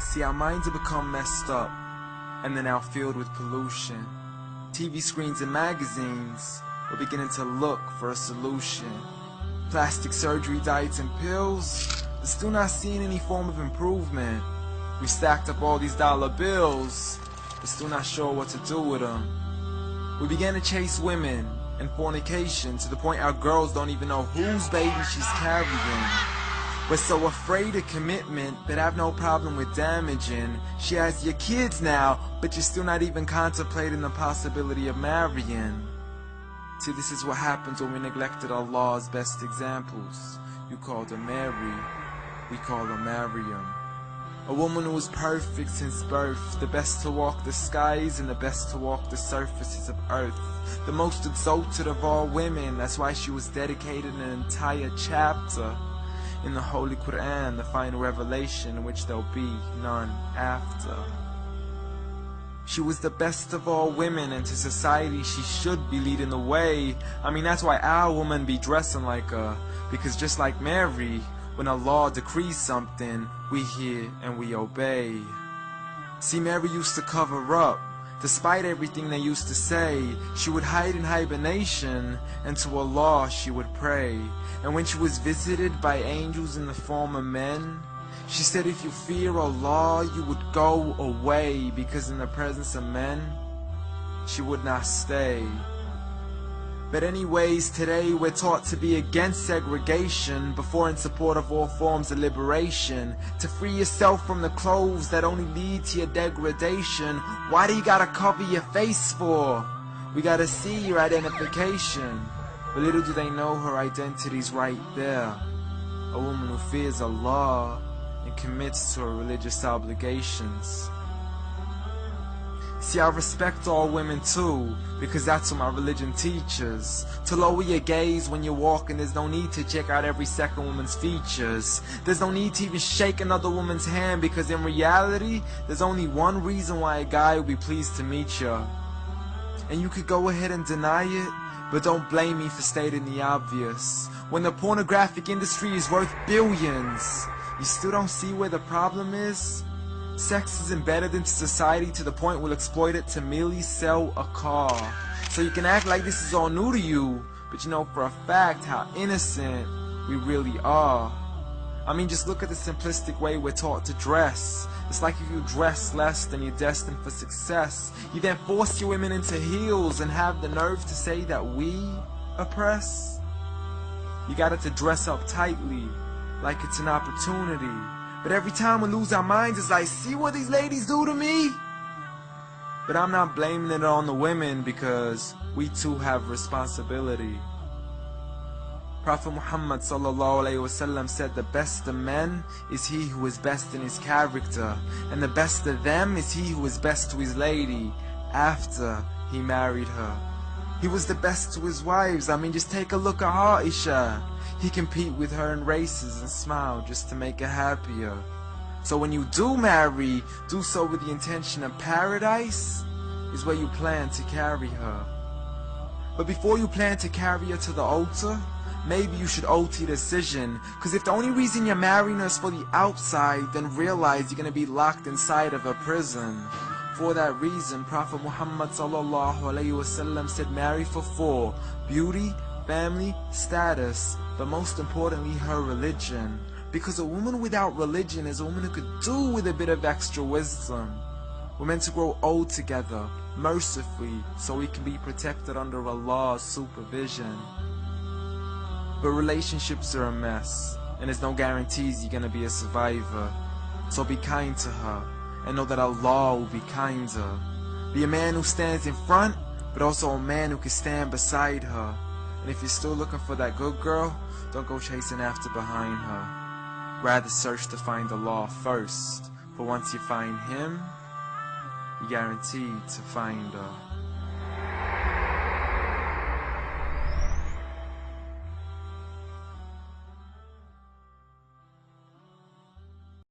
See, our minds have become messed up, and they're now filled with pollution. TV screens and magazines, we're beginning to look for a solution. Plastic surgery, diets and pills, but still not seeing any form of improvement. We stacked up all these dollar bills, but still not sure what to do with them. We began to chase women and fornication to the point our girls don't even know whose baby she's carrying. We're so afraid of commitment that have no problem with damaging. She has your kids now, but you're still not even contemplating the possibility of marrying. See, this is what happens when we neglected Allah's best examples. You called her Mary, we call her Maryam. A woman who was perfect since birth, the best to walk the skies and the best to walk the surfaces of earth. The most exalted of all women, that's why she was dedicated an entire chapter in the Holy Quran, the final revelation in which there'll be none after. She was the best of all women, and to society she should be leading the way. I mean, that's why our women be dressing like her, because just like Mary, when Allah decrees something, we hear and we obey. See, Mary used to cover up. Despite everything they used to say, she would hide in hibernation, and to Allah she would pray. And when she was visited by angels in the form of men, she said, if you fear Allah, you would go away, because in the presence of men, she would not stay. But anyways, today we're taught to be against segregation before in support of all forms of liberation. To free yourself from the clothes that only lead to your degradation. Why do you gotta cover your face for? We gotta see your identification. But little do they know her identity's right there. A woman who fears Allah and commits to her religious obligations. See, I respect all women too, because that's what my religion teaches. To lower your gaze when you're walking, there's no need to check out every second woman's features. There's no need to even shake another woman's hand, because in reality, there's only one reason why a guy would be pleased to meet you. And you could go ahead and deny it, but don't blame me for stating the obvious. When the pornographic industry is worth billions, you still don't see where the problem is? Sex is embedded into society to the point we'll exploit it to merely sell a car. So you can act like this is all new to you, but you know for a fact how innocent we really are. I mean, just look at the simplistic way we're taught to dress. It's like if you dress less, then you're destined for success. You then force your women into heels and have the nerve to say that we oppress. You got it to dress up tightly, like it's an opportunity. But every time we lose our minds, it's like, see what these ladies do to me? But I'm not blaming it on the women, because we too have responsibility. Prophet Muhammad ﷺ said, the best of men is he who is best in his character, and the best of them is he who is best to his lady after he married her. He was the best to his wives. I mean, just take a look at Aisha. He compete with her in races and smile just to make her happier. So when you do marry, do so with the intention of paradise is where you plan to carry her. But before you plan to carry her to the altar, maybe you should alter your decision. Because if the only reason you're marrying her is for the outside, then realize you're going to be locked inside of a prison. For that reason, Prophet Muhammad ﷺ said, marry for 4: beauty, family, status, but most importantly, her religion. Because a woman without religion is a woman who could do with a bit of extra wisdom. We're meant to grow old together, mercifully, so we can be protected under Allah's supervision. But relationships are a mess, and there's no guarantees you're gonna be a survivor. So be kind to her, and know that Allah will be kinder. Be a man who stands in front, but also a man who can stand beside her. And if you're still looking for that good girl, don't go chasing after behind her. Rather search to find Allah first. For once you find Him, you're guaranteed to find her.